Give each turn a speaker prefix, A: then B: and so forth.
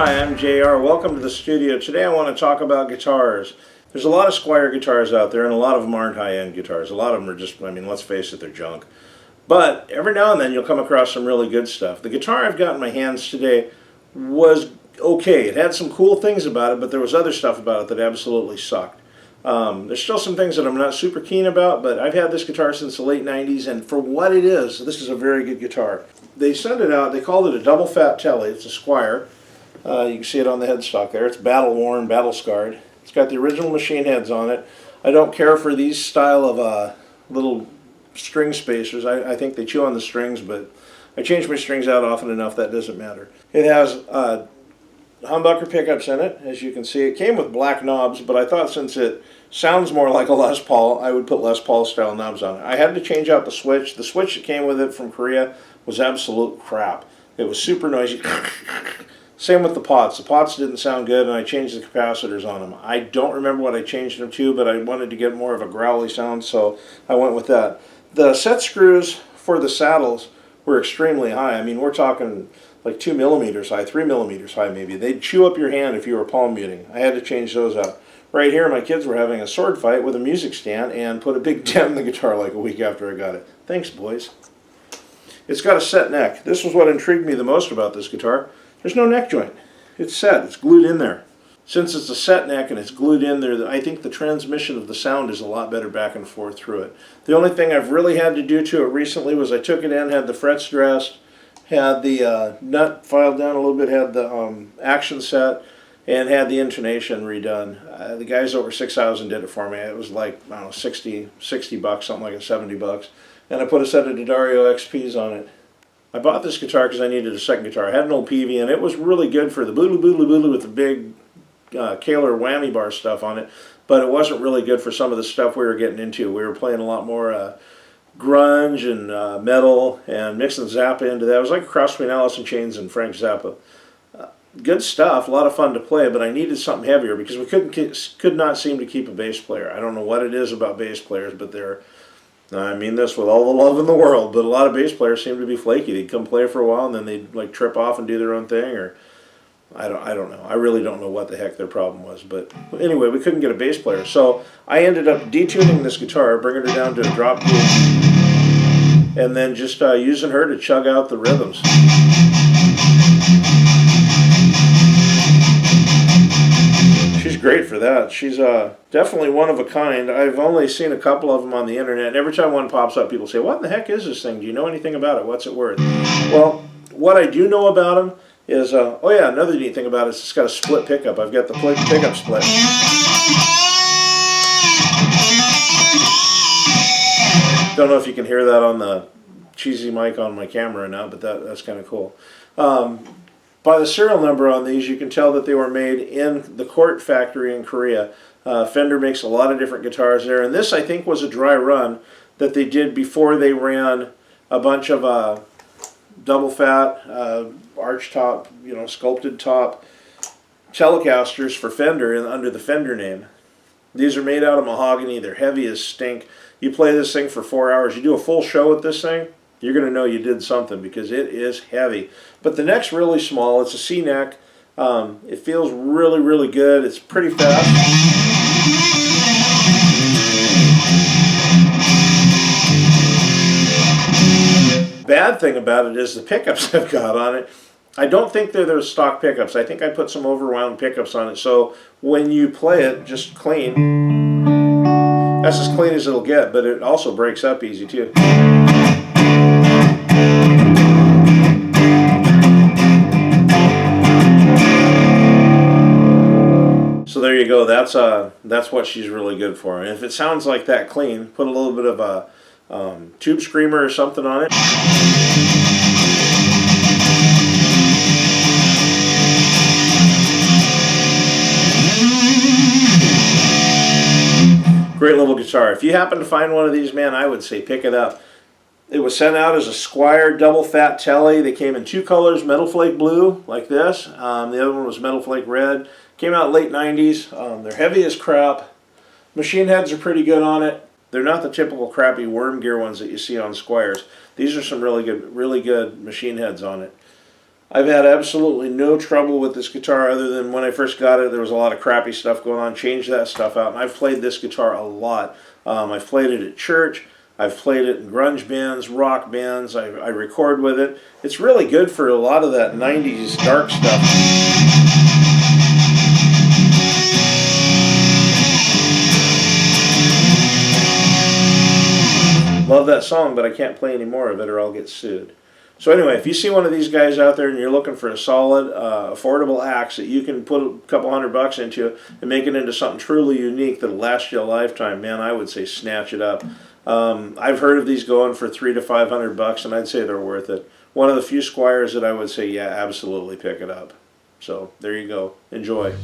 A: Hi, I'm JR. Welcome to the studio. Today I want to talk about guitars. There's a lot of Squier guitars out there, and a lot of them aren't high-end guitars. A lot of them are just, let's face it, they're junk. But every now and then you'll come across some really good stuff. The guitar I've got in my hands today was okay. It had some cool things about it, but there was other stuff about it that absolutely sucked. There's still some things that I'm not super keen about, but I've had this guitar since the late 90s, and for what it is, this is a very good guitar. They sent it out, they called it a double fat Tele. It's a Squier. You can see it on the headstock there. It's battle worn, battle scarred. It's got the original machine heads on it. I don't care for these style of little string spacers. I think they chew on the strings, but I change my strings out often enough that doesn't matter. It has humbucker pickups in it, as you can see. It came with black knobs, but I thought since it sounds more like a Les Paul, I would put Les Paul style knobs on it. I had to change out the switch. The switch that came with it from Korea was absolute crap. It was super noisy. Same with the pots. The pots didn't sound good, and I changed the capacitors on them. I don't remember what I changed them to, but I wanted to get more of a growly sound, so I went with that. The set screws for the saddles were extremely high. I mean, we're talking like 2 millimeters high, 3 millimeters high maybe. They'd chew up your hand if you were palm muting. I had to change those out. Right here, my kids were having a sword fight with a music stand and put a big dent in the guitar like a week after I got it. Thanks, boys. It's got a set neck. This was what intrigued me the most about this guitar. There's no neck joint. It's set. It's glued in there. Since it's a set neck and it's glued in there, I think the transmission of the sound is a lot better back and forth through it. The only thing I've really had to do to it recently was I took it in, had the frets dressed, had the nut filed down a little bit, had the action set, and had the intonation redone. The guys over 6,000 did it for me. It was like, I don't know, 60 bucks, something like it, 70 bucks. And I put a set of D'Addario XPs on it. I bought this guitar because I needed a second guitar. I had an old PV, and it was really good for the boodly boodly boodly with the big Kaler whammy bar stuff on it, but it wasn't really good for some of the stuff we were getting into. We were playing a lot more grunge and metal and mixing Zappa into that. It was like a cross between Alice in Chains and Frank Zappa. Good stuff, a lot of fun to play, but I needed something heavier because we could not seem to keep a bass player. I don't know what it is about bass players, but I mean this with all the love in the world, but a lot of bass players seem to be flaky. They'd come play for a while and then they'd like trip off and do their own thing, or I don't know. I really don't know what the heck their problem was, but anyway, we couldn't get a bass player. So I ended up detuning this guitar, bringing her down to a drop D, and then just using her to chug out the rhythms. She's great for that. She's definitely one of a kind. I've only seen a couple of them on the internet, and every time one pops up, people say, what in the heck is this thing? Do you know anything about it? What's it worth? Well, what I do know about them is, oh yeah, another neat thing about it is it's got a split pickup. I've got the pickup split. Don't know if you can hear that on the cheesy mic on my camera or not, but that's kind of cool. By the serial number on these, you can tell that they were made in the Court factory in Korea. Fender makes a lot of different guitars there, and this I think was a dry run that they did before they ran a bunch of double fat, arch top, sculpted top Telecasters for Fender under the Fender name. These are made out of mahogany. They're heavy as stink. You play this thing for 4 hours. You do a full show with this thing, you're going to know you did something because it is heavy. But the neck's really small. It's a C neck. It feels really, really good. It's pretty fast. Bad thing about it is the pickups I've got on it. I don't think they're those stock pickups. I think I put some overwound pickups on it. So when you play it just clean, that's as clean as it'll get, but it also breaks up easy too. So there you go. That's what she's really good for. And if it sounds like that clean, put a little bit of a tube screamer or something on it. Great little guitar. If you happen to find one of these, man, I would say pick it up. It was sent out as a Squier double fat Tele. They came in two colors, metal flake blue, like this. The other one was metal flake red. Came out late 90s. They're heavy as crap. Machine heads are pretty good on it. They're not the typical crappy worm gear ones that you see on Squiers. These are some really good machine heads on it. I've had absolutely no trouble with this guitar other than when I first got it, there was a lot of crappy stuff going on. Changed that stuff out, and I've played this guitar a lot. I've played it at church. I've played it in grunge bands, rock bands. I record with it. It's really good for a lot of that 90s dark stuff. Love that song, but I can't play any more of it or I'll get sued. So anyway, if you see one of these guys out there and you're looking for a solid, affordable axe that you can put a couple $100 into and make it into something truly unique that'll last you a lifetime, man, I would say snatch it up. I've heard of these going for $300 to $500, and I'd say they're worth it. One of the few Squiers that I would say, yeah, absolutely pick it up. So there you go. Enjoy.